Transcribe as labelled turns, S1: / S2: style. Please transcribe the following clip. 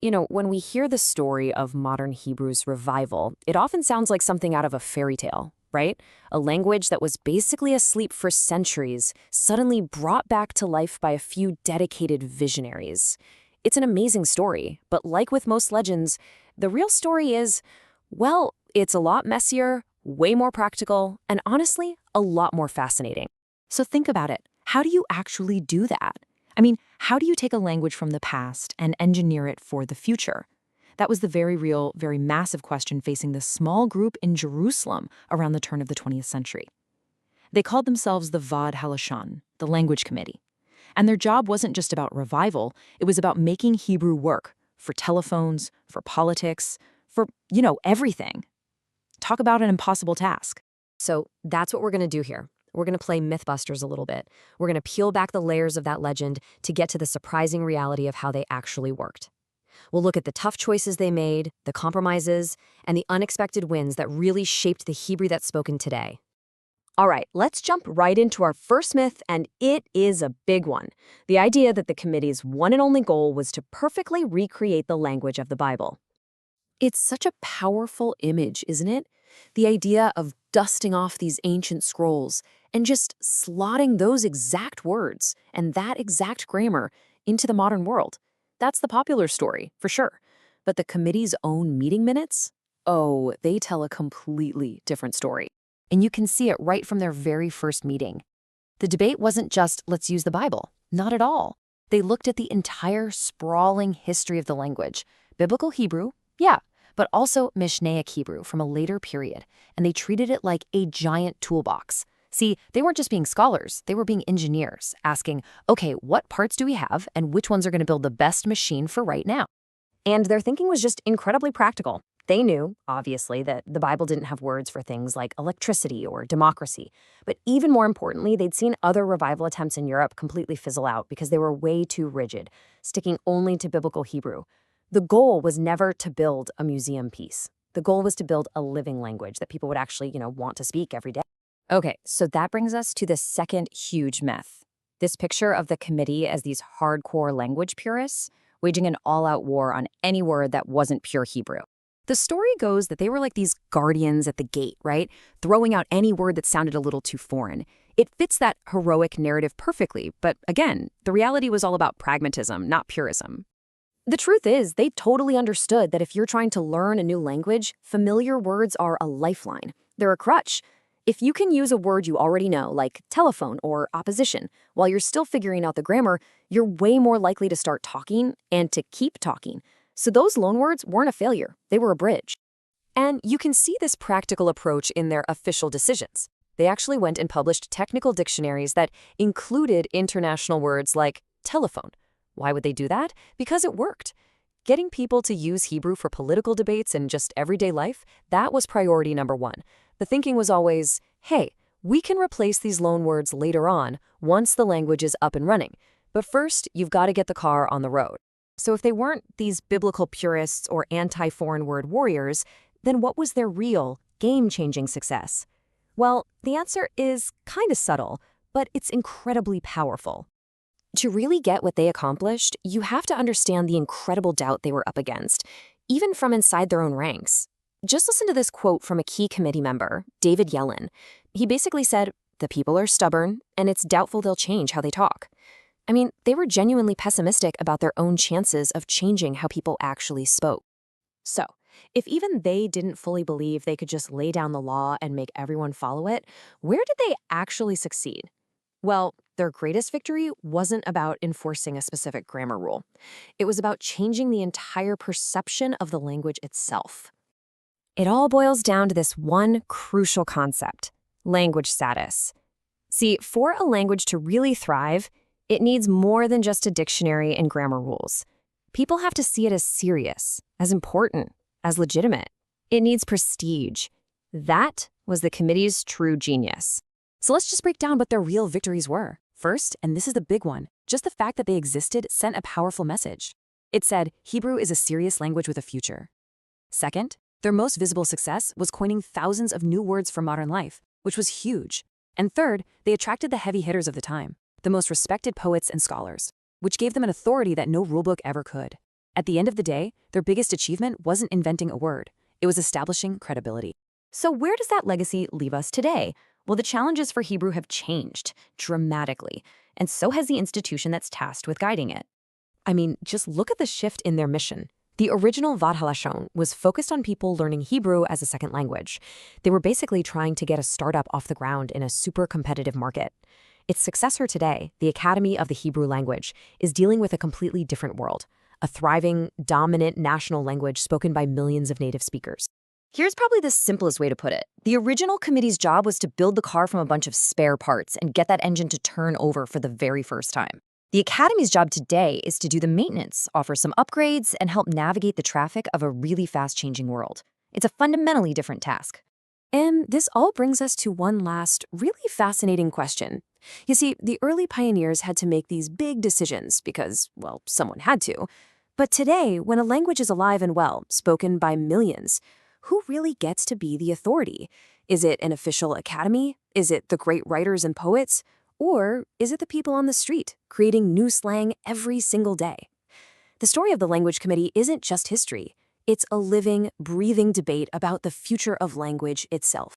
S1: When we hear the story of modern Hebrew's revival, it often sounds like something out of a fairy tale, right? A language that was basically asleep for centuries, suddenly brought back to life by a few dedicated visionaries. It's an amazing story, but like with most legends, the real story is, well, it's a lot messier, way more practical, and honestly, a lot more fascinating. So think about it. How do you actually do that? How do you take a language from the past and engineer it for the future? That was the very real, very massive question facing this small group in Jerusalem around the turn of the 20th century. They called themselves the Vad Halashon, the Language Committee. And their job wasn't just about revival, it was about making Hebrew work for telephones, for politics, for, everything. Talk about an impossible task. So that's what we're going to do here. We're going to play Mythbusters a little bit. We're going to peel back the layers of that legend to get to the surprising reality of how they actually worked. We'll look at the tough choices they made, the compromises, and the unexpected wins that really shaped the Hebrew that's spoken today. All right, let's jump right into our first myth, and it is a big one. The idea that the committee's one and only goal was to perfectly recreate the language of the Bible. It's such a powerful image, isn't it? The idea of dusting off these ancient scrolls and just slotting those exact words and that exact grammar into the modern world. That's the popular story, for sure. But the committee's own meeting minutes? Oh, they tell a completely different story. And you can see it right from their very first meeting. The debate wasn't just, let's use the Bible. Not at all. They looked at the entire sprawling history of the language. Biblical Hebrew, yeah, but also Mishnaic Hebrew from a later period, and they treated it like a giant toolbox. See, they weren't just being scholars, they were being engineers, asking, okay, what parts do we have, and which ones are going to build the best machine for right now? And their thinking was just incredibly practical. They knew, obviously, that the Bible didn't have words for things like electricity or democracy. But even more importantly, they'd seen other revival attempts in Europe completely fizzle out because they were way too rigid, sticking only to biblical Hebrew. The goal was never to build a museum piece. The goal was to build a living language that people would actually, want to speak every day. Okay, so that brings us to the second huge myth. This picture of the committee as these hardcore language purists, waging an all-out war on any word that wasn't pure Hebrew. The story goes that they were like these guardians at the gate, right? Throwing out any word that sounded a little too foreign. It fits that heroic narrative perfectly, but again, the reality was all about pragmatism, not purism. The truth is, they totally understood that if you're trying to learn a new language, familiar words are a lifeline. They're a crutch. If you can use a word you already know, like telephone or opposition, while you're still figuring out the grammar, you're way more likely to start talking and to keep talking. So those loanwords weren't a failure. They were a bridge. And you can see this practical approach in their official decisions. They actually went and published technical dictionaries that included international words like telephone. Why would they do that? Because it worked. Getting people to use Hebrew for political debates and just everyday life, that was priority number one. The thinking was always, hey, we can replace these loanwords later on once the language is up and running. But first, you've got to get the car on the road. So if they weren't these biblical purists or anti-foreign word warriors, then what was their real, game-changing success? Well, the answer is kind of subtle, but it's incredibly powerful. To really get what they accomplished, you have to understand the incredible doubt they were up against, even from inside their own ranks. Just listen to this quote from a key committee member, David Yellen. He basically said, "The people are stubborn, and it's doubtful they'll change how they talk." They were genuinely pessimistic about their own chances of changing how people actually spoke. So, if even they didn't fully believe they could just lay down the law and make everyone follow it, where did they actually succeed? Well, their greatest victory wasn't about enforcing a specific grammar rule. It was about changing the entire perception of the language itself. It all boils down to this one crucial concept: language status. See, for a language to really thrive, it needs more than just a dictionary and grammar rules. People have to see it as serious, as important, as legitimate. It needs prestige. That was the committee's true genius. So let's just break down what their real victories were. First, and this is the big one, just the fact that they existed sent a powerful message. It said, Hebrew is a serious language with a future. Second, their most visible success was coining thousands of new words for modern life, which was huge. And third, they attracted the heavy hitters of the time, the most respected poets and scholars, which gave them an authority that no rulebook ever could. At the end of the day, their biggest achievement wasn't inventing a word. It was establishing credibility. So where does that legacy leave us today? Well, the challenges for Hebrew have changed dramatically, and so has the institution that's tasked with guiding it. I mean, just look at the shift in their mission. The original Vad Halashon was focused on people learning Hebrew as a second language. They were basically trying to get a startup off the ground in a super competitive market. Its successor today, the Academy of the Hebrew Language, is dealing with a completely different world, a thriving, dominant national language spoken by millions of native speakers. Here's probably the simplest way to put it. The original committee's job was to build the car from a bunch of spare parts and get that engine to turn over for the very first time. The Academy's job today is to do the maintenance, offer some upgrades, and help navigate the traffic of a really fast-changing world. It's a fundamentally different task. And this all brings us to one last, really fascinating question. You see, the early pioneers had to make these big decisions because, well, someone had to. But today, when a language is alive and well, spoken by millions, who really gets to be the authority? Is it an official academy? Is it the great writers and poets? Or is it the people on the street, creating new slang every single day? The story of the Language Committee isn't just history. It's a living, breathing debate about the future of language itself.